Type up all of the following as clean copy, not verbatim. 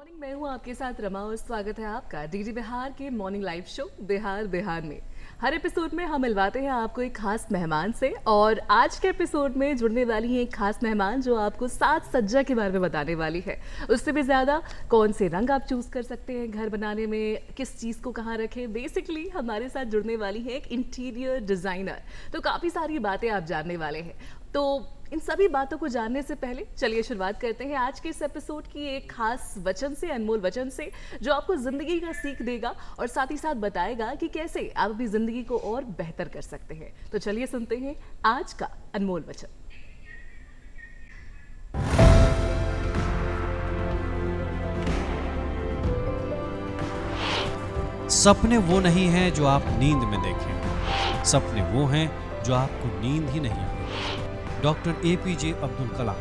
Morning, मैं हूँ आपके साथ रमा और स्वागत है आपका डीडी बिहार के morning live show Bihar Bihar में। हर एपिसोड में हम मिलवाते हैं आपको एक खास मेहमान से और आज के एपिसोड में जुड़ने वाली है एक खास मेहमान जो आपको साज सज्जा के बारे में बताने वाली है। उससे भी ज़्यादा कौन से रंग आप चूज़ कर सकते हैं घर बनाने में, किस चीज़ को कहाँ रखें। बेसिकली हमारे साथ जुड़ने वाली है एक इंटीरियर डिज़ाइनर। तो काफ़ी सारी बातें आप जानने वाले हैं। तो इन सभी बातों को जानने से पहले चलिए शुरुआत करते हैं आज के इस एपिसोड की एक खास वचन से, अनमोल वचन से, जो आपको जिंदगी का सीख देगा और साथ ही साथ बताएगा कि कैसे आप अपनी जिंदगी को और बेहतर कर सकते हैं। तो चलिए सुनते हैं आज का अनमोल वचन। सपने वो नहीं हैं जो आप नींद में देखें, सपने वो हैं जो आपको नींद ही नहीं आती। Doctor APJ Abdul Kalam.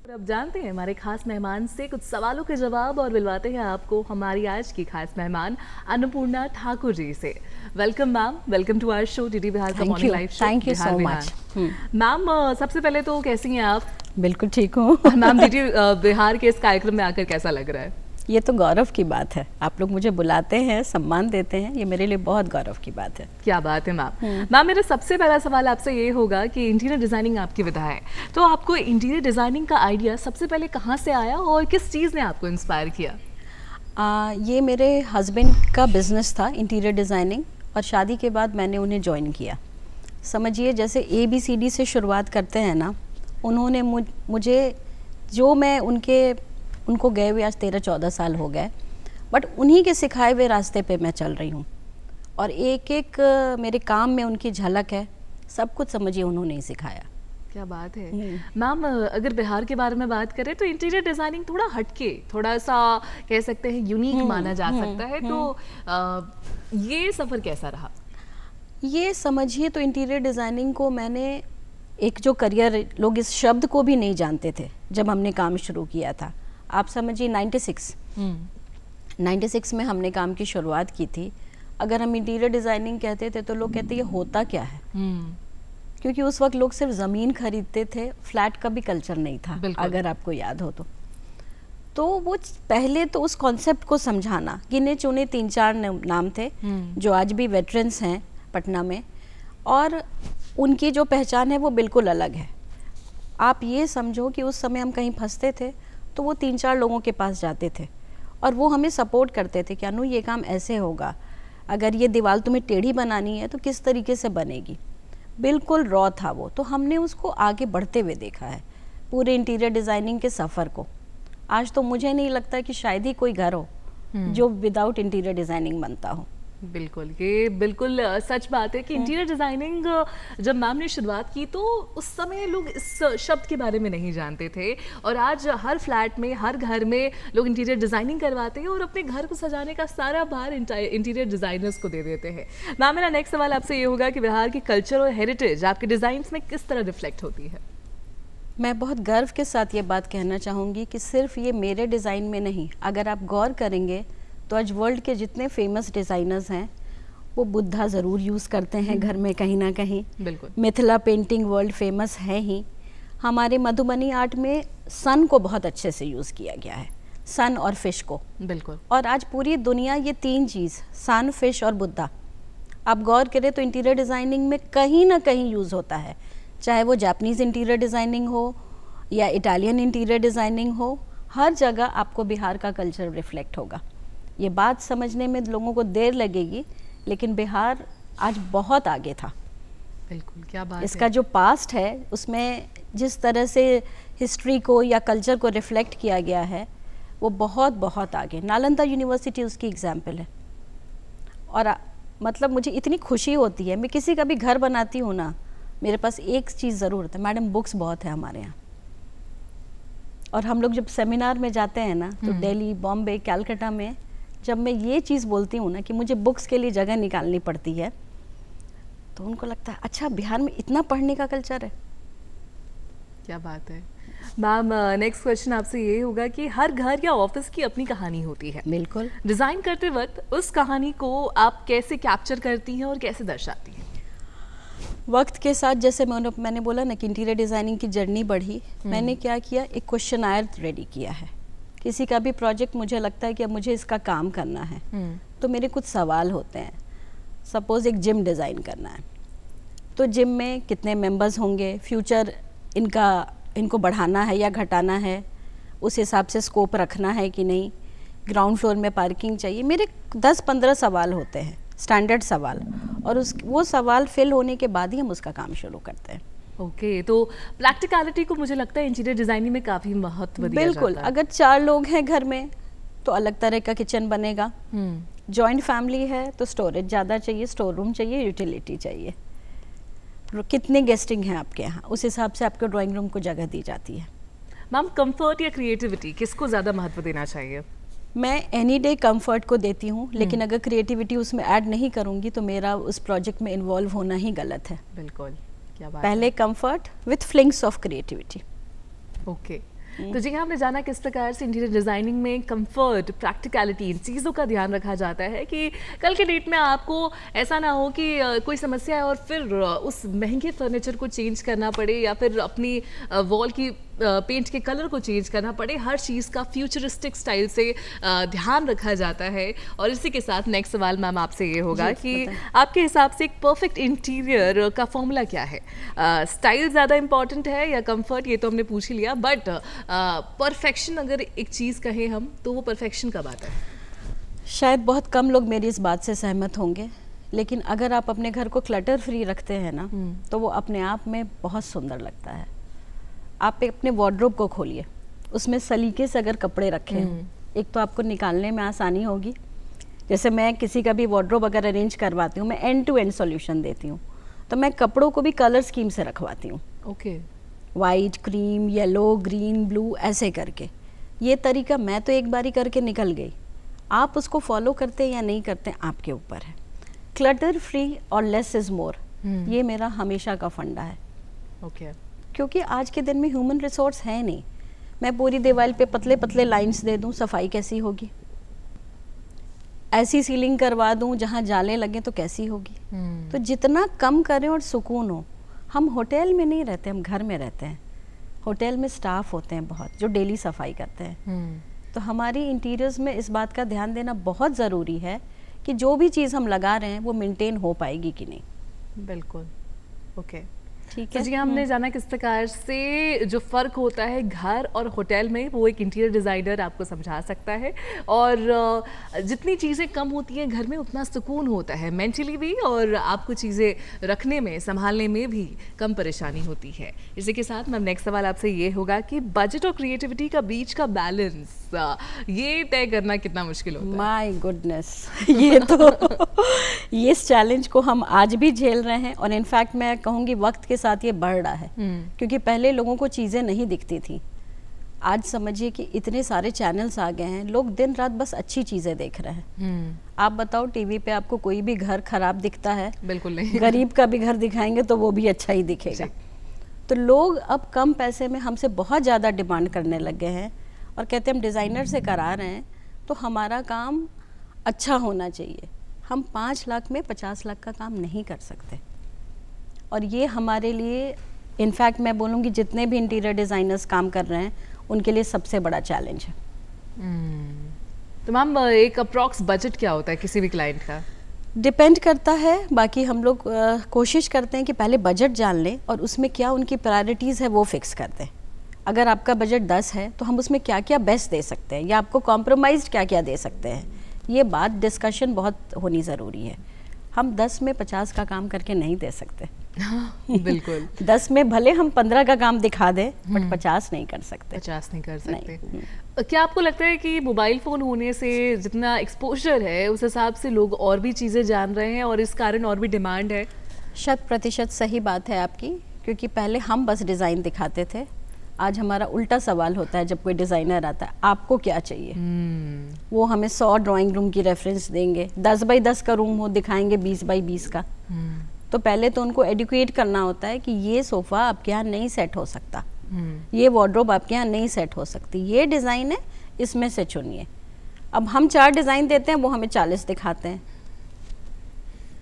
अब जानते हैं हमारे खास मेहमान से कुछ सवालों के जवाब और मिलवाते हैं आपको हमारी आज की खास मेहमान अन्नपूर्णा ठाकुर जी से। Welcome ma'am, welcome to our show DD Bihar का morning live show. Thank you so much ma'am. सबसे पहले तो कैसी हैं आप? बिल्कुल ठीक हूँ मैम, डीडी बिहार के इस कार्यक्रम में आकर कैसा लग रहा है? ये तो गौरव की बात है, आप लोग मुझे बुलाते हैं, सम्मान देते हैं, ये मेरे लिए बहुत गौरव की बात है। क्या बात है मैम। मैम, मेरा सबसे पहला सवाल आपसे ये होगा कि इंटीरियर डिज़ाइनिंग आपकी विधा है, तो आपको इंटीरियर डिज़ाइनिंग का आइडिया सबसे पहले कहाँ से आया और किस चीज़ ने आपको इंस्पायर किया? ये मेरे हस्बैंड का बिजनेस था इंटीरियर डिज़ाइनिंग, और शादी के बाद मैंने उन्हें ज्वाइन किया। समझिए जैसे ABCD से शुरुआत करते हैं ना, उन्होंने मुझे जो मैं उनको गए हुए आज 13-14 साल हो गए, बट उन्हीं के सिखाए हुए रास्ते पे मैं चल रही हूँ और एक एक मेरे काम में उनकी झलक है। सब कुछ समझिए उन्होंने ही सिखाया। क्या बात है मैम। अगर बिहार के बारे में बात करें तो इंटीरियर डिज़ाइनिंग थोड़ा हटके, थोड़ा सा कह सकते हैं यूनिक माना जा सकता है, तो ये सफ़र कैसा रहा? ये समझिए तो इंटीरियर डिज़ाइनिंग को मैंने एक जो करियर, लोग इस शब्द को भी नहीं जानते थे जब हमने काम शुरू किया था। आप समझिए 96 में हमने काम की शुरुआत की थी। अगर हम इंटीरियर डिज़ाइनिंग कहते थे तो लोग कहते ये होता क्या है, क्योंकि उस वक्त लोग सिर्फ ज़मीन खरीदते थे, फ्लैट का भी कल्चर नहीं था, अगर आपको याद हो तो वो पहले तो उस कॉन्सेप्ट को समझाना, गिने चुने 3-4 नाम थे जो आज भी वेटरन्स हैं पटना में, और उनकी जो पहचान है वो बिल्कुल अलग है। आप ये समझो कि उस समय हम कहीं फंसते थे तो वो 3-4 लोगों के पास जाते थे और वो हमें सपोर्ट करते थे कि अनु ये काम ऐसे होगा, अगर ये दीवार तुम्हें टेढ़ी बनानी है तो किस तरीके से बनेगी। बिल्कुल रॉ था वो, तो हमने उसको आगे बढ़ते हुए देखा है पूरे इंटीरियर डिज़ाइनिंग के सफ़र को। आज तो मुझे नहीं लगता कि शायद ही कोई घर हो जो विदाउट इंटीरियर डिज़ाइनिंग बनता हो। बिल्कुल, ये बिल्कुल सच बात है कि इंटीरियर डिज़ाइनिंग जब मैम ने शुरुआत की तो उस समय लोग इस शब्द के बारे में नहीं जानते थे, और आज हर फ्लैट में, हर घर में लोग इंटीरियर डिज़ाइनिंग करवाते हैं और अपने घर को सजाने का सारा भार इंटीरियर डिज़ाइनर्स को दे देते हैं। मैम, मेरा नेक्स्ट सवाल आपसे ये होगा कि बिहार की कल्चर और हेरिटेज आपके डिज़ाइंस में किस तरह रिफ्लेक्ट होती है? मैं बहुत गर्व के साथ ये बात कहना चाहूँगी कि सिर्फ ये मेरे डिज़ाइन में नहीं, अगर आप गौर करेंगे तो आज वर्ल्ड के जितने फेमस डिज़ाइनर्स हैं वो बुद्धा ज़रूर यूज़ करते हैं घर में कहीं ना कहीं। बिल्कुल। मिथिला पेंटिंग वर्ल्ड फेमस है ही। हमारे मधुबनी आर्ट में सन को बहुत अच्छे से यूज़ किया गया है, सन और फिश को। बिल्कुल। और आज पूरी दुनिया ये 3 चीज़, सन, फिश और बुद्धा, आप गौर करें तो इंटीरियर डिज़ाइनिंग में कहीं ना कहीं यूज़ होता है, चाहे वो जापानीज़ इंटीरियर डिज़ाइनिंग हो या इटालियन इंटीरियर डिज़ाइनिंग हो, हर जगह आपको बिहार का कल्चर रिफ्लेक्ट होगा। ये बात समझने में लोगों को देर लगेगी, लेकिन बिहार आज बहुत आगे था। बिल्कुल, क्या बात इसका है। जो पास्ट है उसमें जिस तरह से हिस्ट्री को या कल्चर को रिफ्लेक्ट किया गया है वो बहुत बहुत आगे। नालंदा यूनिवर्सिटी उसकी एग्जाम्पल है। और मतलब मुझे इतनी खुशी होती है, मैं किसी का भी घर बनाती हूँ ना, मेरे पास एक चीज़ ज़रूर होता है, मैडम बुक्स बहुत है हमारे यहाँ। और हम लोग जब सेमिनार में जाते हैं ना तो दिल्ली, बॉम्बे, कैलकाटा में जब मैं ये चीज़ बोलती हूँ ना कि मुझे बुक्स के लिए जगह निकालनी पड़ती है, तो उनको लगता है अच्छा बिहार में इतना पढ़ने का कल्चर है। क्या बात है मैम। नेक्स्ट क्वेश्चन आपसे ये होगा कि हर घर या ऑफिस की अपनी कहानी होती है। बिल्कुल। डिज़ाइन करते वक्त उस कहानी को आप कैसे कैप्चर करती हैं और कैसे दर्शाती हैं? वक्त के साथ जैसे मैंने बोला ना कि इंटीरियर डिज़ाइनिंग की जर्नी बढ़ी, मैंने क्या किया, एक क्वेश्चनायर रेडी किया है। किसी का भी प्रोजेक्ट मुझे लगता है कि अब मुझे इसका काम करना है, तो मेरे कुछ सवाल होते हैं। सपोज़ एक जिम डिज़ाइन करना है, तो जिम में कितने मेंबर्स होंगे, फ्यूचर इनको बढ़ाना है या घटाना है, उस हिसाब से स्कोप रखना है कि नहीं, ग्राउंड फ्लोर में पार्किंग चाहिए। मेरे 10-15 सवाल होते हैं, स्टैंडर्ड सवाल, और वो सवाल फिल होने के बाद ही हम उसका काम शुरू करते हैं। ओके, तो प्रैक्टिकलिटी को मुझे लगता है इंटीरियर डिजाइनिंग में काफ़ी महत्व दिया बिल्कुल, जाता है। अगर 4 लोग हैं घर में तो अलग तरह का किचन बनेगा, जॉइंट फैमिली है तो स्टोरेज ज़्यादा चाहिए, स्टोर रूम चाहिए, यूटिलिटी चाहिए, कितने गेस्टिंग हैं आपके यहाँ, उस हिसाब से आपके ड्राइंग रूम को जगह दी जाती है। मैम, कंफर्ट या क्रिएटिविटी किसको ज़्यादा महत्व देना चाहिए? मैं एनी डे कंफर्ट को देती हूँ, लेकिन अगर क्रिएटिविटी उसमें ऐड नहीं करूँगी तो मेरा उस प्रोजेक्ट में इन्वॉल्व होना ही गलत है। बिल्कुल, क्या बात पहले comfort with flings of creativity. Okay, तो जी हमने जाना किस प्रकार से इंटीरियर डिजाइनिंग में कंफर्ट, प्रैक्टिकलिटी, इन चीज़ों का ध्यान रखा जाता है कि कल के डेट में आपको ऐसा ना हो कि कोई समस्या है और फिर उस महंगे फर्नीचर को चेंज करना पड़े या फिर अपनी वॉल की पेंट के कलर को चेंज करना पड़े। हर चीज़ का फ्यूचरिस्टिक स्टाइल से ध्यान रखा जाता है। और इसी के साथ नेक्स्ट सवाल मैम आपसे ये होगा कि आपके हिसाब से एक परफेक्ट इंटीरियर का फॉर्मूला क्या है? स्टाइल ज़्यादा इंपॉर्टेंट है या कंफर्ट? ये तो हमने पूछ ही लिया, बट परफेक्शन अगर एक चीज़ कहें हम, तो वो परफेक्शन कब आता है? शायद बहुत कम लोग मेरी इस बात से सहमत होंगे, लेकिन अगर आप अपने घर को क्लटर फ्री रखते हैं ना, तो वो अपने आप में बहुत सुंदर लगता है। आप अपने वार्डरोब को खोलिए, उसमें सलीके से अगर कपड़े रखे हैं, एक तो आपको निकालने में आसानी होगी। जैसे मैं किसी का भी वार्डरोब अगर अरेंज करवाती हूँ, मैं एंड टू एंड सॉल्यूशन देती हूँ, तो मैं कपड़ों को भी कलर स्कीम से रखवाती हूँ। Okay, white, cream, yellow, green, blue, ऐसे करके। ये तरीका मैं तो एक बारी करके निकल गई, आप उसको फॉलो करते या नहीं करते आपके ऊपर है। क्लटर फ्री और लेस इज मोर, ये मेरा हमेशा का फंडा है। ओके, क्योंकि आज के दिन में ह्यूमन रिसोर्स है नहीं। मैं पूरी दीवार पे पतले पतले लाइंस दे दूं, सफाई कैसी होगी? ऐसी सीलिंग करवा दूं जहां जाले लगे तो कैसी होगी? तो जितना कम करें और सुकून हो। हम होटल में नहीं रहते, हम घर में रहते हैं। होटल में स्टाफ होते हैं बहुत, जो डेली सफाई करते हैं। तो हमारी इंटीरियर्स में इस बात का ध्यान देना बहुत ज़रूरी है कि जो भी चीज़ हम लगा रहे हैं वो मेंटेन हो पाएगी कि नहीं। बिल्कुल, ओके, ठीक तो है। जी हमने जाना किस प्रकार से जो फ़र्क होता है घर और होटल में, वो एक इंटीरियर डिज़ाइनर आपको समझा सकता है। और जितनी चीज़ें कम होती हैं घर में, उतना सुकून होता है मेंटली भी, और आपको चीज़ें रखने में, संभालने में भी कम परेशानी होती है। इसी के साथ मैम नेक्स्ट सवाल आपसे ये होगा कि बजट और क्रिएटिविटी का बीच का बैलेंस ये तय करना कितना मुश्किल होता है? माय गुडनेस, ये तो ये इस चैलेंज को हम आज भी झेल रहे हैं, और इनफैक्ट मैं कहूँगी वक्त के साथ ये बढ़ रहा है। क्योंकि पहले लोगों को चीज़ें नहीं दिखती थी, आज समझिए कि इतने सारे चैनल्स आ गए हैं, लोग दिन रात बस अच्छी चीज़ें देख रहे हैं। आप बताओ, टीवी पे आपको कोई भी घर खराब दिखता है? बिल्कुल नहीं। गरीब का भी घर दिखाएंगे तो वो भी अच्छा ही दिखेगा। तो लोग अब कम पैसे में हमसे बहुत ज़्यादा डिमांड करने लग गए हैं, और कहते हैं हम डिज़ाइनर से करा रहे हैं तो हमारा काम अच्छा होना चाहिए। हम 5 लाख में 50 लाख का काम नहीं कर सकते, और ये हमारे लिए, इनफैक्ट मैं बोलूँगी जितने भी इंटीरियर डिज़ाइनर्स काम कर रहे हैं उनके लिए सबसे बड़ा चैलेंज है। तो मैम एक अप्रॉक्स बजट क्या होता है किसी भी क्लाइंट का? डिपेंड करता है। बाकी हम लोग कोशिश करते हैं कि पहले बजट जान लें और उसमें क्या उनकी प्रायोरिटीज़ है वो फिक्स कर दें। अगर आपका बजट 10 है तो हम उसमें क्या क्या बेस्ट दे सकते हैं, या आपको कॉम्प्रोमाइज़ क्या क्या दे सकते हैं, ये बात डिस्कशन बहुत होनी ज़रूरी है। हम 10 में 50 का काम करके नहीं दे सकते। बिल्कुल। 10 में भले हम 15 का काम दिखा दें, बट 50 नहीं कर सकते। 50 नहीं कर सकते। क्या आपको लगता है कि मोबाइल फ़ोन होने से जितना एक्सपोजर है उस हिसाब से लोग और भी चीज़ें जान रहे हैं और इस कारण और भी डिमांड है? 100% सही बात है आपकी, क्योंकि पहले हम बस डिज़ाइन दिखाते थे, आज हमारा उल्टा सवाल होता है। जब कोई डिज़ाइनर आता है, आपको क्या चाहिए? वो हमें 100 ड्राइंग रूम की रेफरेंस देंगे, 10 बाई 10 का रूम हो दिखाएंगे 20 बाई 20 का। तो पहले तो उनको एडुकेट करना होता है कि ये सोफ़ा आपके यहाँ नहीं सेट हो सकता, ये वार्डरोब आपके यहाँ नहीं सेट हो सकती, ये डिज़ाइन है, इसमें से चुनिए। अब हम 4 डिज़ाइन देते हैं, वो हमें 40 दिखाते हैं।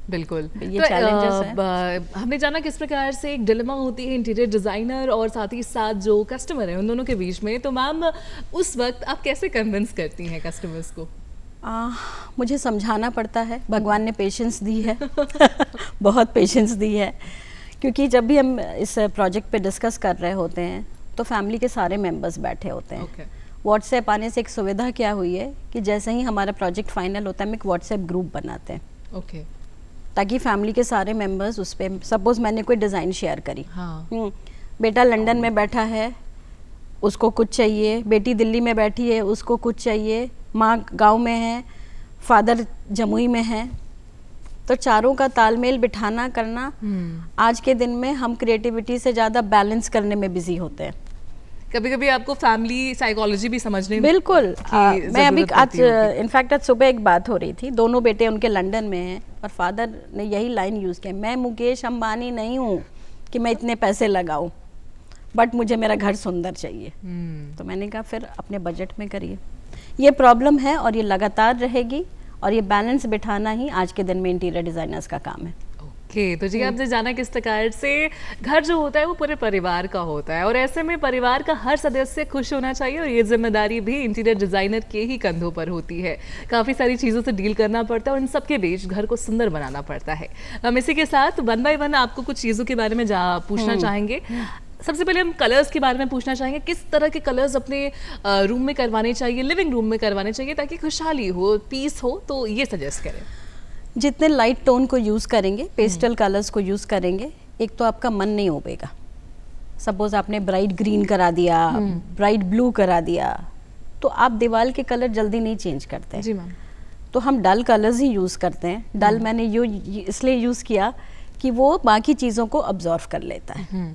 बिल्कुल, ये तो चैलेंजेस हैं। हमने जाना किस प्रकार से एक डिलेमा होती है इंटीरियर डिज़ाइनर और साथ ही साथ जो कस्टमर है उन दोनों के बीच में, तो मैम उस वक्त आप कैसे कन्विंस करती हैं कस्टमर्स को? मुझे समझाना पड़ता है, भगवान ने पेशेंस दी है बहुत पेशेंस दी है, क्योंकि जब भी हम इस प्रोजेक्ट पे डिस्कस कर रहे होते हैं तो फैमिली के सारे मेंबर्स बैठे होते हैं। व्हाट्सएप आने से एक सुविधा क्या हुई है कि जैसे ही हमारा प्रोजेक्ट फाइनल होता है हम एक व्हाट्सएप ग्रुप बनाते हैं, ताकि फैमिली के सारे मेंबर्स उस पर, सपोज मैंने कोई डिज़ाइन शेयर करी, बेटा लंदन में बैठा है उसको कुछ चाहिए, बेटी दिल्ली में बैठी है उसको कुछ चाहिए, माँ गांव में है, फादर जमुई में है, तो चारों का तालमेल बिठाना करना आज के दिन में हम क्रिएटिविटी से ज़्यादा बैलेंस करने में बिजी होते हैं। कभी कभी आपको फैमिली साइकोलॉजी भी समझने में बिल्कुल मैं अभी आज इनफैक्ट आज सुबह एक बात हो रही थी, दोनों बेटे उनके लंदन में हैं और फादर ने यही लाइन यूज़ की, मैं मुकेश अंबानी नहीं हूँ कि मैं इतने पैसे लगाऊं, बट मुझे मेरा घर सुंदर चाहिए। तो मैंने कहा फिर अपने बजट में करिए। ये प्रॉब्लम है और ये लगातार रहेगी, और ये बैलेंस बिठाना ही आज के दिन में इंटीरियर डिज़ाइनर्स का काम है। तो जी आपने जाना किस प्रकार से घर जो होता है वो पूरे परिवार का होता है, और ऐसे में परिवार का हर सदस्य खुश होना चाहिए, और ये जिम्मेदारी भी इंटीरियर डिज़ाइनर के ही कंधों पर होती है। काफ़ी सारी चीज़ों से डील करना पड़ता है और इन सब के बीच घर को सुंदर बनाना पड़ता है। हम इसी के साथ वन बाय वन आपको कुछ चीज़ों के बारे में पूछना चाहेंगे। सबसे पहले हम कलर्स के बारे में पूछना चाहेंगे, किस तरह के कलर्स अपने रूम में करवाने चाहिए, लिविंग रूम में करवाने चाहिए, ताकि खुशहाली हो, पीस हो, तो ये सजेस्ट करें। जितने लाइट टोन को यूज़ करेंगे, पेस्टल कलर्स को यूज़ करेंगे, एक तो आपका मन नहीं उबेगा। सपोज आपने ब्राइट ग्रीन करा दिया, ब्राइट ब्लू करा दिया, तो आप दीवार के कलर जल्दी नहीं चेंज करते। जी मैम। तो हम डल कलर्स ही यूज़ करते हैं। डल मैंने इसलिए यूज़ किया कि वो बाकी चीज़ों को अब्जॉर्व कर लेता है।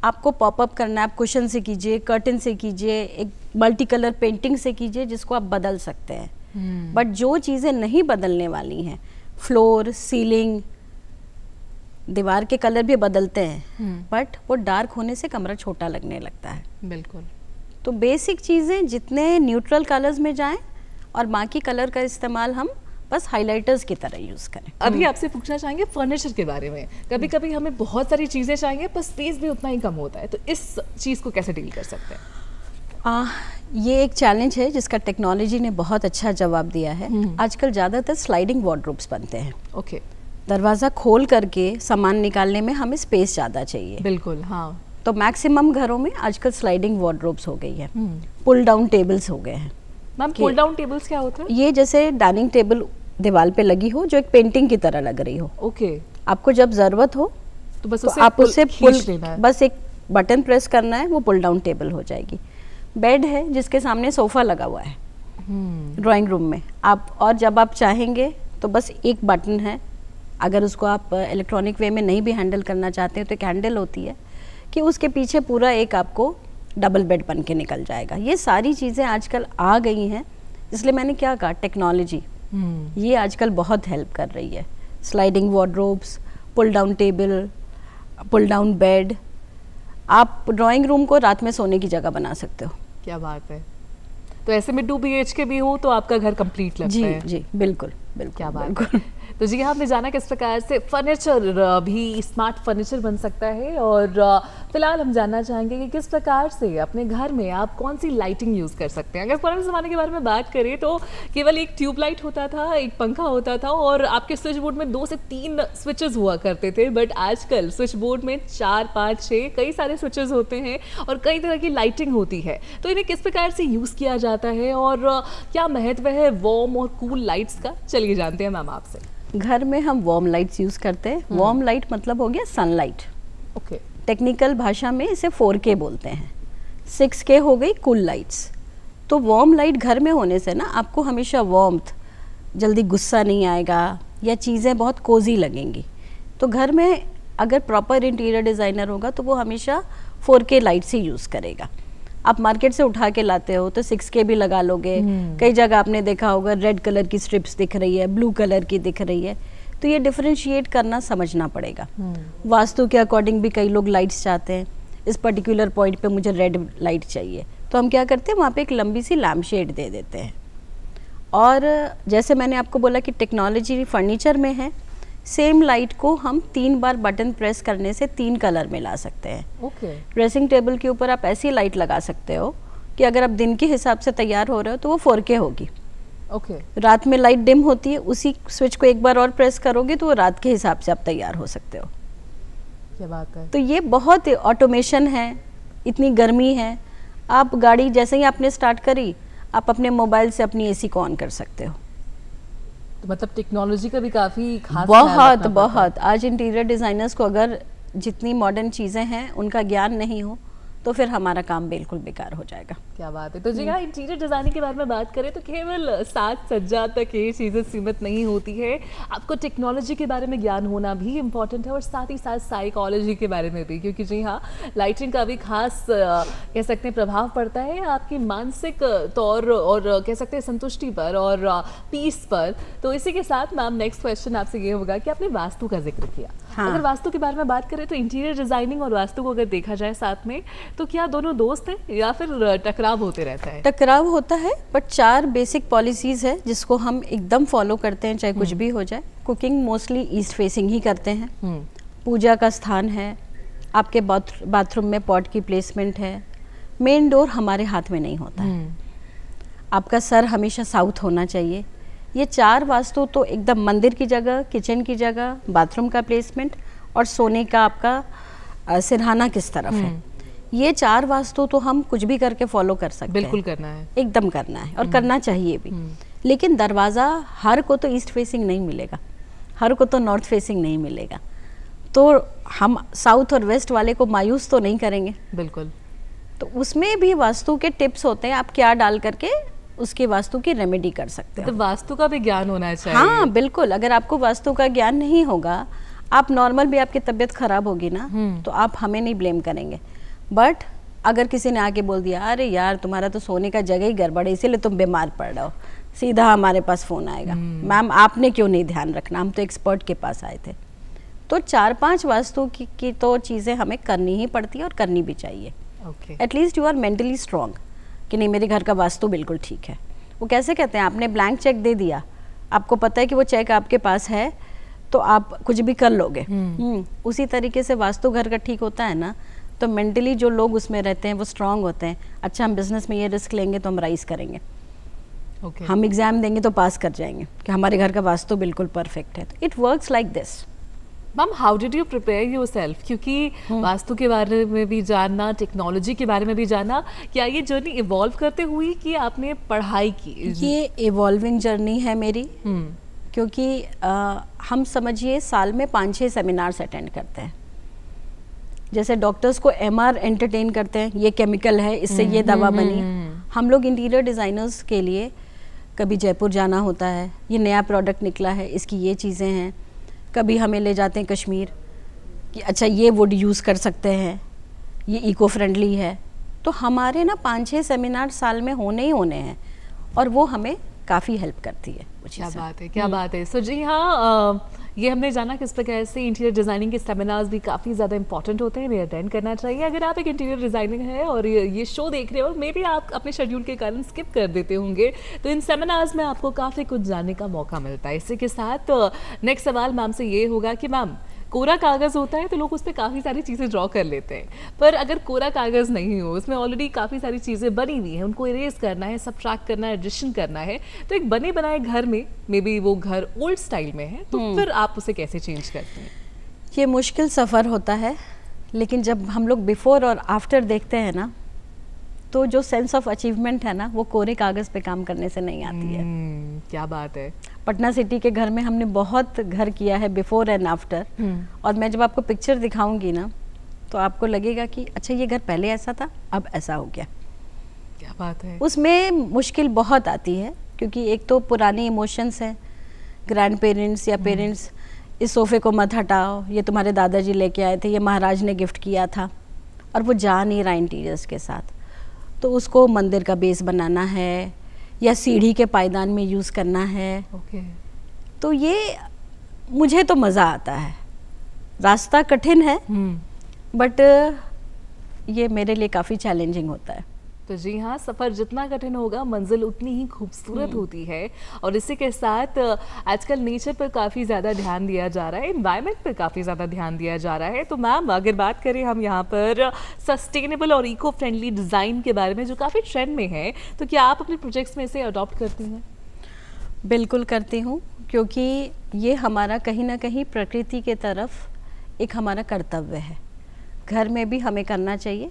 आपको पॉपअप करना है, आप कुशन से कीजिए, कर्टन से कीजिए, एक मल्टी कलर पेंटिंग से कीजिए जिसको आप बदल सकते हैं। बट जो चीज़ें नहीं बदलने वाली हैं, फ्लोर, सीलिंग, दीवार के कलर भी बदलते हैं, बट वो डार्क होने से कमरा छोटा लगने लगता है। बिल्कुल। तो बेसिक चीज़ें जितने न्यूट्रल कलर्स में जाएं, और बाकी कलर का इस्तेमाल हम बस हाइलाइटर्स की तरह यूज़ करें। अभी आपसे पूछना चाहेंगे फर्नीचर के बारे में। कभी कभी हमें बहुत सारी चीज़ें चाहिए पर स्पेस भी उतना ही कम होता है, तो इस चीज़ को कैसे डील कर सकते हैं? ये एक चैलेंज है जिसका टेक्नोलॉजी ने बहुत अच्छा जवाब दिया है। आजकल ज़्यादातर स्लाइडिंग वार्डरोब्स बनते हैं। दरवाज़ा खोल करके सामान निकालने में हमें स्पेस ज़्यादा चाहिए। बिल्कुल, हाँ। तो मैक्सिमम घरों में आजकल स्लाइडिंग वार्डरोब्स हो गई है, पुल डाउन टेबल्स हो गए हैं। मैम, पुल डाउन टेबल्स क्या होता है? ये जैसे डाइनिंग टेबल दीवार पे लगी हो, जो एक पेंटिंग की तरह लग रही हो। आपको जब ज़रूरत हो तो बस आप उससे पुल, बस एक बटन प्रेस करना है, वो पुल डाउन टेबल हो जाएगी। बेड है जिसके सामने सोफ़ा लगा हुआ है ड्राइंग रूम में, आप, और जब आप चाहेंगे तो बस एक बटन है, अगर उसको आप इलेक्ट्रॉनिक वे में नहीं भी हैंडल करना चाहते हैं तो एक हैंडल होती है कि उसके पीछे पूरा एक आपको डबल बेड बन के निकल जाएगा। ये सारी चीज़ें आजकल आ गई हैं, इसलिए मैंने क्या कहा, टेक्नोलॉजी ये आजकल बहुत हेल्प कर रही है। Sliding wardrobes, pull down table, pull down bed, आप ड्राइंग रूम को रात में सोने की जगह बना सकते हो। क्या बात है। तो ऐसे में 2 BHK भी हो तो आपका घर कंप्लीट लगता है। जी, बिल्कुल बिल्कुल। क्या बात है। तो जी आपने जाना किस प्रकार से फर्नीचर भी स्मार्ट फर्नीचर बन सकता है, और फिलहाल हम जानना चाहेंगे कि किस प्रकार से अपने घर में आप कौन सी लाइटिंग यूज़ कर सकते हैं। अगर पुराने ज़माने के बारे में बात करें तो केवल एक ट्यूबलाइट होता था, एक पंखा होता था, और आपके स्विच बोर्ड में 2 से 3 स्विचेस हुआ करते थे। बट आजकल स्विच बोर्ड में 4, 5, 6 कई सारे स्विचेस होते हैं और कई तरह की लाइटिंग होती है। तो इन्हें किस प्रकार से यूज़ किया जाता है और क्या महत्व है वार्म और कूल लाइट्स का, चलिए जानते हैं मैम आपसे। घर में हम वार्म लाइट्स यूज़ करते हैं। वार्म लाइट मतलब हो गया सनलाइट। टेक्निकल भाषा में इसे 4K बोलते हैं। 6K हो गई कूल लाइट्स। तो वार्म लाइट घर में होने से ना आपको हमेशा वार्मथ, जल्दी गुस्सा नहीं आएगा या चीज़ें बहुत कोजी लगेंगी। तो घर में अगर प्रॉपर इंटीरियर डिज़ाइनर होगा तो वो हमेशा 4K लाइट्स ही यूज़ करेगा। आप मार्केट से उठा के लाते हो तो 6K भी लगा लोगे। कई जगह आपने देखा होगा रेड कलर की स्ट्रिप्स दिख रही है, ब्लू कलर की दिख रही है, तो ये डिफरेंशिएट करना समझना पड़ेगा। वास्तु के अकॉर्डिंग भी कई लोग लाइट्स चाहते हैं, इस पर्टिकुलर पॉइंट पे मुझे रेड लाइट चाहिए, तो हम क्या करते हैं वहाँ पे एक लंबी सी लैम्प शेड दे देते हैं। और जैसे मैंने आपको बोला कि टेक्नोलॉजी फर्नीचर में है, सेम लाइट को हम 3 बार बटन प्रेस करने से 3 कलर में ला सकते हैं। ओके। ड्रेसिंग टेबल के ऊपर आप ऐसी लाइट लगा सकते हो कि अगर आप दिन के हिसाब से तैयार हो रहे हो तो वो 4K होगी। ओके। रात में लाइट डिम होती है, उसी स्विच को एक बार और प्रेस करोगे तो वो रात के हिसाब से आप तैयार हो सकते हो। क्या बात है। तो ये बहुत ऑटोमेशन है, इतनी गर्मी है, आप गाड़ी जैसे ही आपने स्टार्ट करी आप अपने मोबाइल से अपनी एसी को ऑन कर सकते हो। तो मतलब टेक्नोलॉजी का भी काफी खास बहुत आज इंटीरियर डिजाइनर्स को अगर जितनी मॉडर्न चीजें हैं उनका ज्ञान नहीं हो तो फिर हमारा काम बिल्कुल बेकार हो जाएगा। क्या बात है। तो जी हाँ, इंटीरियर डिजाइनिंग के बारे में बात करें तो केवल साज सज्जा तक ये चीज़ें सीमित नहीं होती है, आपको टेक्नोलॉजी के बारे में ज्ञान होना भी इम्पॉर्टेंट है और साथ ही साथ साइकोलॉजी के बारे में भी, क्योंकि जी हाँ, लाइटिंग का भी खास कह सकते हैं प्रभाव पड़ता है आपकी मानसिक तौर और कह सकते हैं संतुष्टि पर और पीस पर। तो इसी के साथ मैम नेक्स्ट क्वेश्चन आपसे ये होगा कि आपने वास्तु का जिक्र किया। हाँ। अगर वास्तु के बारे में बात करें तो इंटीरियर डिजाइनिंग और वास्तु को अगर देखा जाए साथ में तो क्या दोनों दोस्त हैं या फिर टकराव होते रहता है? टकराव होता है, बट 4 बेसिक पॉलिसीज है जिसको हम एकदम फॉलो करते हैं चाहे कुछ भी हो जाए। कुकिंग मोस्टली ईस्ट फेसिंग ही करते हैं। पूजा का स्थान है, आपके बाथरूम में पॉट की प्लेसमेंट है, मेन डोर हमारे हाथ में नहीं होता है, आपका सर हमेशा साउथ होना चाहिए। ये 4 वास्तु तो एकदम मंदिर की जगह, किचन की जगह, बाथरूम का प्लेसमेंट और सोने का आपका सिरहाना किस तरफ है, ये 4 वास्तु तो हम कुछ भी करके फॉलो कर सकते हैं। बिल्कुल करना है, एकदम करना है और करना चाहिए भी। लेकिन दरवाज़ा हर को तो ईस्ट फेसिंग नहीं मिलेगा, हर को तो नॉर्थ फेसिंग नहीं मिलेगा, तो हम साउथ और वेस्ट वाले को मायूस तो नहीं करेंगे। बिल्कुल। तो उसमें भी वास्तु के टिप्स होते हैं, आप क्या डाल करके उसके वास्तु की रेमेडी कर सकते हैं। तो वास्तु का भी ज्ञान होना चाहिए। हाँ बिल्कुल, अगर आपको वास्तु का ज्ञान नहीं होगा, आप नॉर्मल भी आपकी तबीयत खराब होगी ना तो आप हमें नहीं ब्लेम करेंगे। बट अगर किसी ने आके बोल दिया अरे यार तुम्हारा तो सोने का जगह ही गड़बड़ है इसीलिए तुम बीमार पड़ रहे हो, सीधा हमारे पास फ़ोन आएगा, मैम आपने क्यों नहीं ध्यान रखना, हम तो एक्सपर्ट के पास आए थे। तो 4-5 वास्तु की तो चीज़ें हमें करनी ही पड़ती है और करनी भी चाहिए। At least you are mentally strong कि नहीं मेरे घर का वास्तु बिल्कुल ठीक है। वो कैसे कहते हैं, आपने ब्लैंक चेक दे दिया, आपको पता है कि वो चेक आपके पास है तो आप कुछ भी कर लोगे। उसी तरीके से वास्तु घर का ठीक होता है ना, तो मेंटली जो लोग उसमें रहते हैं वो स्ट्रांग होते हैं। अच्छा हम बिजनेस में ये रिस्क लेंगे तो हम राइज करेंगे, हम एग्जाम देंगे तो पास कर जाएंगे कि हमारे घर का वास्तु बिल्कुल परफेक्ट है। तो it works like this. Ma'am how did you prepare yourself, क्योंकि वास्तु के बारे में भी जानना, टेक्नोलॉजी के बारे में भी जानना, क्या ये जर्नी इवॉल्व करते हुई कि आपने पढ़ाई की? ये इवॉल्विंग जर्नी है मेरी, क्योंकि हम समझिए साल में 5-6 सेमिनार्स अटेंड करते हैं। जैसे डॉक्टर्स को MR एंटरटेन करते हैं, ये केमिकल है इससे ये दवा बनी, हम लोग इंटीरियर डिज़ाइनर्स के लिए कभी जयपुर जाना होता है, ये नया प्रोडक्ट निकला है इसकी ये चीज़ें हैं, कभी हमें ले जाते हैं कश्मीर कि अच्छा ये वुड यूज़ कर सकते हैं, ये इको फ्रेंडली है। तो हमारे ना 5-6 सेमिनार साल में होने ही होने हैं और वो हमें काफ़ी हेल्प करती है। क्या बात है, क्या बात है। सो जी हाँ, ये हमने जाना किस प्रकार से इंटीरियर डिज़ाइनिंग के सेमिनार्स भी काफ़ी ज़्यादा इंपॉर्टेंट होते हैं, इन्हें अटेंड करना चाहिए। अगर आप एक इंटीरियर डिज़ाइनिंग है और ये शो देख रहे हो, मे बी आप अपने शेड्यूल के कारण स्किप कर देते होंगे, तो इन सेमिनार्स में आपको काफ़ी कुछ जानने का मौका मिलता है। इसी के साथ नेक्स्ट सवाल मैम से ये होगा कि मैम कोरा कागज़ होता है तो लोग उस पर काफ़ी सारी चीज़ें ड्रॉ कर लेते हैं, पर अगर कोरा कागज़ नहीं हो, उसमें ऑलरेडी काफ़ी सारी चीज़ें बनी हुई हैं, उनको इरेज करना है, सबट्रैक्ट करना है, एडिशन करना है, तो एक बने बनाए घर में मे बी वो घर ओल्ड स्टाइल में है, तो फिर आप उसे कैसे चेंज करते हैं? ये मुश्किल सफ़र होता है, लेकिन जब हम लोग बिफोर और आफ्टर देखते हैं ना, तो जो सेंस ऑफ अचीवमेंट है ना वो कोरे कागज़ पे काम करने से नहीं आती है। क्या बात है। पटना सिटी के घर में हमने बहुत घर किया है बिफोर एंड आफ्टर, और मैं जब आपको पिक्चर दिखाऊंगी ना तो आपको लगेगा कि अच्छा ये घर पहले ऐसा था अब ऐसा हो गया। क्या बात है। उसमें मुश्किल बहुत आती है, क्योंकि एक तो पुराने इमोशंस हैं, ग्रैंड पेरेंट्स या पेरेंट्स, इस सोफ़े को मत हटाओ, ये तुम्हारे दादाजी लेके आए थे, ये महाराज ने गिफ्ट किया था, और वो जा नहीं रहा इंटीरियर्स के साथ, तो उसको मंदिर का बेस बनाना है या सीढ़ी के पायदान में यूज़ करना है। तो ये मुझे तो मज़ा आता है, रास्ता कठिन है बट ये मेरे लिए काफ़ी चैलेंजिंग होता है। तो जी हाँ, सफ़र जितना कठिन होगा मंजिल उतनी ही खूबसूरत होती है। और इसी के साथ आजकल नेचर पर काफ़ी ज़्यादा ध्यान दिया जा रहा है, एनवायरनमेंट पर काफ़ी ज़्यादा ध्यान दिया जा रहा है। तो मैम अगर बात करें हम यहाँ पर सस्टेनेबल और इको फ्रेंडली डिज़ाइन के बारे में जो काफ़ी ट्रेंड में है, तो क्या आप अपने प्रोजेक्ट्स में इसे अडॉप्ट करती हैं? बिल्कुल करती हूँ, क्योंकि ये हमारा कहीं ना कहीं प्रकृति के तरफ एक हमारा कर्तव्य है। घर में भी हमें करना चाहिए,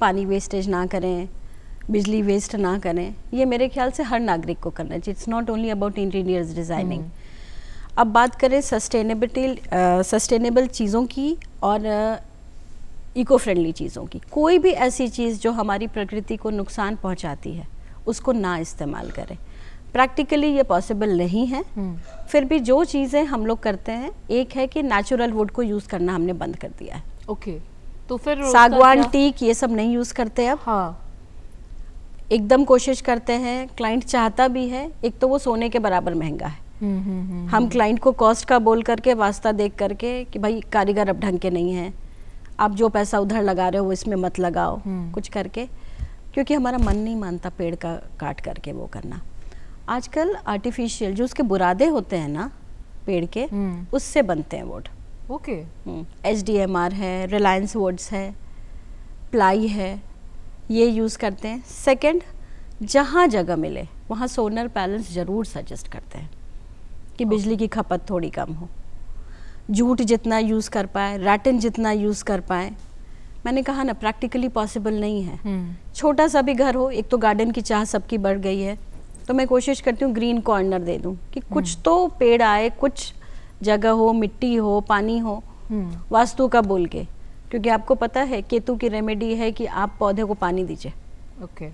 पानी वेस्टेज ना करें, बिजली वेस्ट ना करें, ये मेरे ख्याल से हर नागरिक को करना चाहिए। It's not only about interiors designing. अब बात करें सस्टेनेबल चीज़ों की और इको फ्रेंडली चीज़ों की, कोई भी ऐसी चीज़ जो हमारी प्रकृति को नुकसान पहुंचाती है उसको ना इस्तेमाल करें। प्रैक्टिकली ये पॉसिबल नहीं है, फिर भी जो चीज़ें हम लोग करते हैं, एक है कि नेचुरल वुड को यूज़ करना हमने बंद कर दिया है। ओके, तो फिर सागवान, टीक ये सब नहीं यूज़ करते अब। हाँ, एकदम कोशिश करते हैं, क्लाइंट चाहता भी है, एक तो वो सोने के बराबर महंगा है। हम क्लाइंट को कॉस्ट का बोल करके, वास्ता देख करके कि भाई कारीगर अब ढंग के नहीं है, आप जो पैसा उधर लगा रहे हो वो इसमें मत लगाओ, कुछ करके, क्योंकि हमारा मन नहीं मानता पेड़ का काट करके वो करना। आजकल आर्टिफिशियल जो उसके बुरादे होते हैं ना पेड़ के, उससे बनते हैं वुड। ओके, HDMR है, रिलायंस वुड्स है, प्लाई है, ये यूज़ करते हैं। सेकंड, जहाँ जगह मिले वहाँ सोलर पैनल्स ज़रूर सजेस्ट करते हैं कि बिजली की खपत थोड़ी कम हो। जूट जितना यूज़ कर पाए, रैटिन जितना यूज़ कर पाए। मैंने कहा ना, प्रैक्टिकली पॉसिबल नहीं है। छोटा सा भी घर हो, एक तो गार्डन की चाह सबकी बढ़ गई है, तो मैं कोशिश करती हूँ ग्रीन कॉर्नर दे दूँ कि कुछ तो पेड़ आए, कुछ जगह हो, मिट्टी हो, पानी हो, वास्तु का बोल के। क्योंकि आपको पता है केतु की रेमेडी है कि आप पौधे को पानी दीजिए। ओके,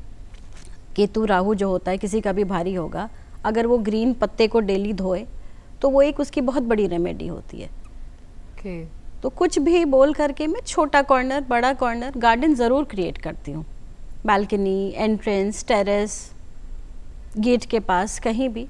केतु राहु जो होता है किसी का भी भारी होगा, अगर वो ग्रीन पत्ते को डेली धोए तो वो एक उसकी बहुत बड़ी रेमेडी होती है। ओके, तो कुछ भी बोल करके मैं छोटा कॉर्नर, बड़ा कॉर्नर, गार्डन ज़रूर क्रिएट करती हूँ। बालकनी, एंट्रेंस, टेरेस, गेट के पास, कहीं भी।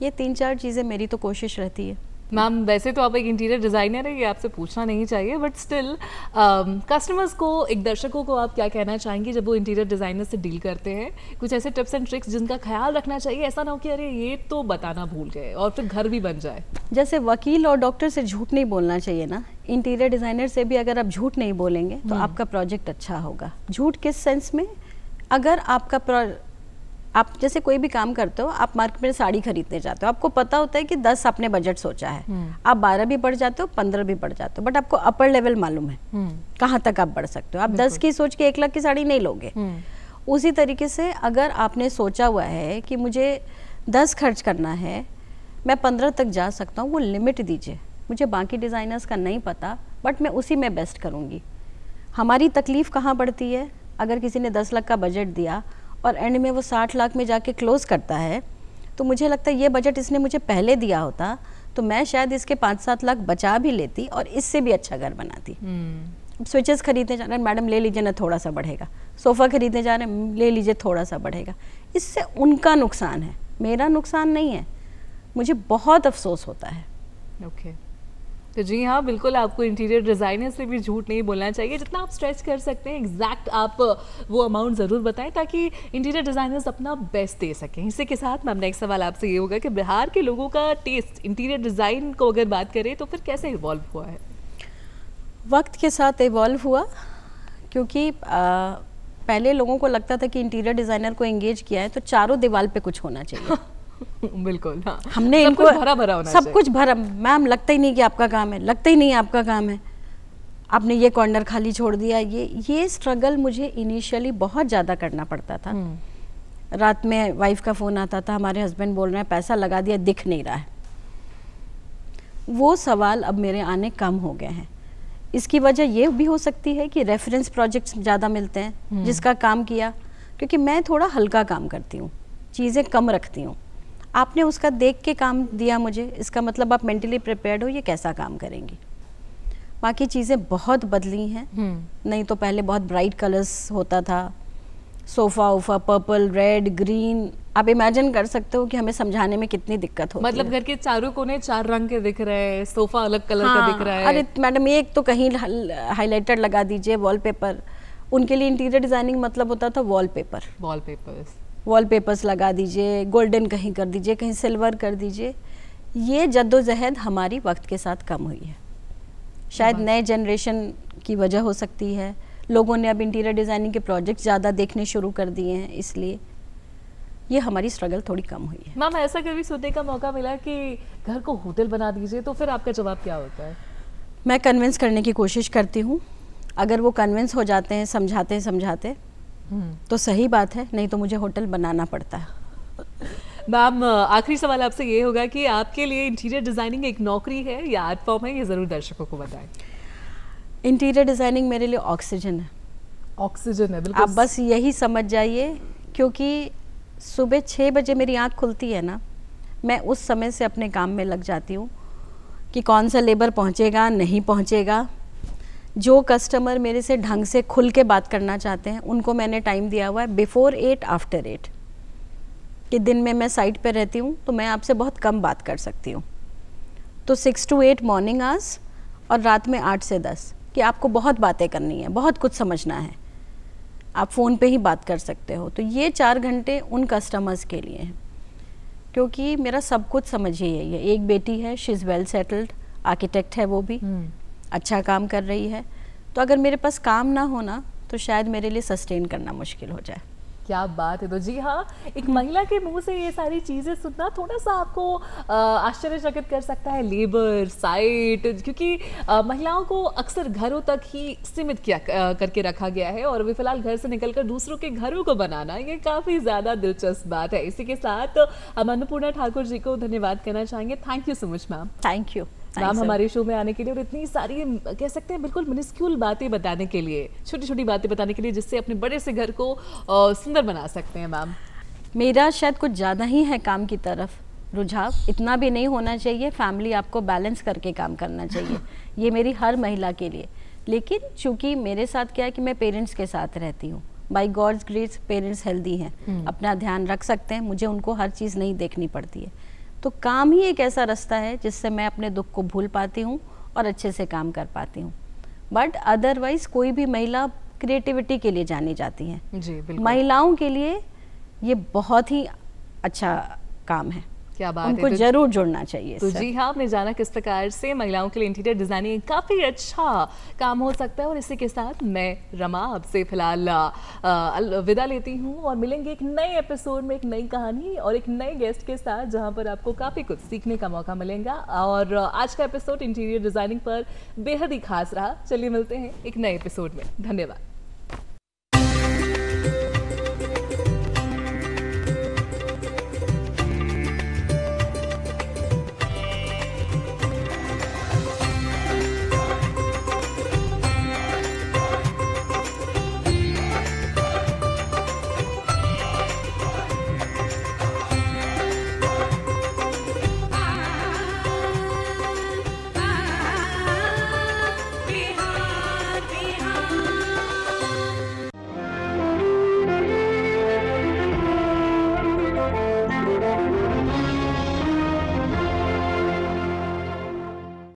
ये 3-4 चीज़ें मेरी तो कोशिश रहती है। मैम वैसे तो आप एक इंटीरियर डिज़ाइनर है, ये आपसे पूछना नहीं चाहिए, बट स्टिल कस्टमर्स को, एक दर्शकों को आप क्या कहना चाहेंगे जब वो इंटीरियर डिज़ाइनर से डील करते हैं? कुछ ऐसे टिप्स एंड ट्रिक्स जिनका ख्याल रखना चाहिए, ऐसा ना हो कि अरे ये तो बताना भूल गए और फिर घर भी बन जाए। जैसे वकील और डॉक्टर से झूठ नहीं बोलना चाहिए ना, इंटीरियर डिज़ाइनर से भी अगर आप झूठ नहीं बोलेंगे तो आपका प्रोजेक्ट अच्छा होगा। झूठ किस सेंस में? अगर आप जैसे कोई भी काम करते हो, आप मार्केट में साड़ी खरीदने जाते हो, आपको पता होता है कि 10 आपने बजट सोचा है, आप 12 भी बढ़ जाते हो, 15 भी बढ़ जाते हो, बट आपको अपर लेवल मालूम है कहाँ तक आप बढ़ सकते हो। आप 10 की सोच के 1 लाख की साड़ी नहीं लोगे। उसी तरीके से अगर आपने सोचा हुआ है कि मुझे 10 खर्च करना है, मैं 15 तक जा सकता हूँ, वो लिमिट दीजिए। मुझे बाकी डिज़ाइनर्स का नहीं पता, बट मैं उसी में बेस्ट करूँगी। हमारी तकलीफ़ कहाँ बढ़ती है? अगर किसी ने 10 लाख का बजट दिया और एंड में वो 60 लाख में जाके क्लोज करता है, तो मुझे लगता है ये बजट इसने मुझे पहले दिया होता तो मैं शायद इसके 5-7 लाख बचा भी लेती और इससे भी अच्छा घर बनाती। स्विचेस खरीदने जा रहे हैं, मैडम ले लीजिए ना, थोड़ा सा बढ़ेगा। सोफ़ा खरीदने जा रहे हैं, ले लीजिए, थोड़ा सा बढ़ेगा। इससे उनका नुकसान है, मेरा नुकसान नहीं है। मुझे बहुत अफसोस होता है। ओके, तो जी हाँ, बिल्कुल आपको इंटीरियर डिज़ाइनर से भी झूठ नहीं बोलना चाहिए। जितना आप स्ट्रेच कर सकते हैं एग्जैक्ट आप वो अमाउंट ज़रूर बताएं ताकि इंटीरियर डिज़ाइनर्स अपना बेस्ट दे सकें। इसी के साथ मैम नेक्स्ट सवाल आपसे ये होगा कि बिहार के लोगों का टेस्ट इंटीरियर डिज़ाइन को अगर बात करें तो फिर कैसे इवॉल्व हुआ है? वक्त के साथ इवॉल्व हुआ, क्योंकि पहले लोगों को लगता था कि इंटीरियर डिज़ाइनर को एंगेज किया है तो चारों दीवार पे कुछ होना चाहिए। बिल्कुल, हाँ। हमने इनको भरा भरा होना सब कुछ भरा। मैम लगता ही नहीं कि आपका काम है, लगता ही नहीं आपका काम है, आपने ये कॉर्नर खाली छोड़ दिया। ये स्ट्रगल मुझे इनिशियली बहुत ज़्यादा करना पड़ता था। रात में वाइफ का फ़ोन आता था, हमारे हस्बैंड बोल रहे हैं पैसा लगा दिया, दिख नहीं रहा है। वो सवाल अब मेरे आने कम हो गए हैं। इसकी वजह ये भी हो सकती है कि रेफरेंस प्रोजेक्ट्स ज़्यादा मिलते हैं जिसका काम किया, क्योंकि मैं थोड़ा हल्का काम करती हूँ, चीज़ें कम रखती हूँ। आपने उसका देख के काम दिया मुझे, इसका मतलब आप मेंटली प्रिपेयर्ड हो ये कैसा काम करेंगी। बाकी चीज़ें बहुत बदली हैं। नहीं तो पहले बहुत ब्राइट कलर्स होता था, सोफ़ा उफ़ा पर्पल, रेड, ग्रीन। आप इमेजिन कर सकते हो कि हमें समझाने में कितनी दिक्कत होती है। मतलब घर के चारों कोने 4 रंग के दिख रहे हैं, सोफ़ा अलग कलर का दिख रहा है। अरे मैडम एक तो कहीं हाइलाइटर लगा दीजिए, वॉलपेपर, उनके लिए इंटीरियर डिज़ाइनिंग मतलब होता था वॉलपेपर्स लगा दीजिए, गोल्डन कहीं कर दीजिए, कहीं सिल्वर कर दीजिए। ये जद्दोजहद हमारी वक्त के साथ कम हुई है, शायद नए जनरेशन की वजह हो सकती है। लोगों ने अब इंटीरियर डिज़ाइनिंग के प्रोजेक्ट ज़्यादा देखने शुरू कर दिए हैं, इसलिए ये हमारी स्ट्रगल थोड़ी कम हुई है। मैम, ऐसा कभी सुनने का मौका मिला कि घर को होटल बना दीजिए, तो फिर आपका जवाब क्या होता है? मैं कन्विंस करने की कोशिश करती हूँ, अगर वो कन्विंस हो जाते हैं समझाते तो सही बात है, नहीं तो मुझे होटल बनाना पड़ता है। मैम, आखिरी सवाल आपसे ये होगा कि आपके लिए इंटीरियर डिज़ाइनिंग एक नौकरी है या आर्ट फॉर्म है, ये ज़रूर दर्शकों को बताएं। इंटीरियर डिज़ाइनिंग मेरे लिए ऑक्सीजन है। ऑक्सीजन है, बिल्कुल। आप बस यही समझ जाइए, क्योंकि सुबह 6 बजे मेरी आँख खुलती है ना, मैं उस समय से अपने काम में लग जाती हूँ कि कौन सा लेबर पहुँचेगा नहीं पहुँचेगा। जो कस्टमर मेरे से ढंग से खुल के बात करना चाहते हैं उनको मैंने टाइम दिया हुआ है बिफोर 8 आफ्टर 8, कि दिन में मैं साइट पे रहती हूँ तो मैं आपसे बहुत कम बात कर सकती हूँ। तो 6 to 8 मॉर्निंग आवर्स और रात में 8 से 10 कि आपको बहुत बातें करनी है, बहुत कुछ समझना है, आप फ़ोन पे ही बात कर सकते हो। तो ये 4 घंटे उन कस्टमर्स के लिए हैं, क्योंकि मेरा सब कुछ समझिए यही है। एक बेटी है, she is well settled, architect है, वो भी अच्छा काम कर रही है। तो अगर मेरे पास काम ना होना तो शायद मेरे लिए सस्टेन करना मुश्किल हो जाए। क्या बात है। तो जी हाँ, एक महिला के मुंह से ये सारी चीज़ें सुनना थोड़ा सा आपको आश्चर्यचकित कर सकता है। लेबर, साइट, क्योंकि महिलाओं को अक्सर घरों तक ही सीमित किया करके रखा गया है और वे फिलहाल घर से निकलकर दूसरों के घरों को बनाना, ये काफ़ी ज़्यादा दिलचस्प बात है। इसी के साथ हम अन्नपूर्णा ठाकुर जी को धन्यवाद करना चाहेंगे। Thank you so much ma'am. Thank you ma'am, हमारे शो में आने के लिए और इतनी सारी कह सकते हैं बिल्कुल मिनिस्क्यूल बातें बताने के लिए, छोटी छोटी बातें बताने के लिए, जिससे अपने बड़े से घर को सुंदर बना सकते हैं। मैम, मेरा शायद कुछ ज़्यादा ही है काम की तरफ रुझाव, इतना भी नहीं होना चाहिए। फैमिली आपको बैलेंस करके काम करना चाहिए, ये मेरी हर महिला के लिए। लेकिन चूंकि मेरे साथ क्या है कि मैं पेरेंट्स के साथ रहती हूँ, by God's grace parents healthy हैं, अपना ध्यान रख सकते हैं, मुझे उनको हर चीज़ नहीं देखनी पड़ती है। तो काम ही एक ऐसा रास्ता है जिससे मैं अपने दुख को भूल पाती हूँ और अच्छे से काम कर पाती हूँ। बट अदरवाइज कोई भी महिला क्रिएटिविटी के लिए जानी जाती है। जी बिल्कुल। महिलाओं के लिए ये बहुत ही अच्छा काम है, क्या बात उनको है। जरूर जुड़ना चाहिए। तो जी हाँ, आपने जाना किस प्रकार से महिलाओं के लिए इंटीरियर डिजाइनिंग काफ़ी अच्छा काम हो सकता है। और इसी के साथ मैं रमा आपसे फिलहाल विदा लेती हूँ और मिलेंगे एक नए एपिसोड में एक नई कहानी और एक नए गेस्ट के साथ, जहाँ पर आपको काफ़ी कुछ सीखने का मौका मिलेगा। और आज का एपिसोड इंटीरियर डिजाइनिंग पर बेहद ही खास रहा। चलिए मिलते हैं एक नए एपिसोड में। धन्यवाद।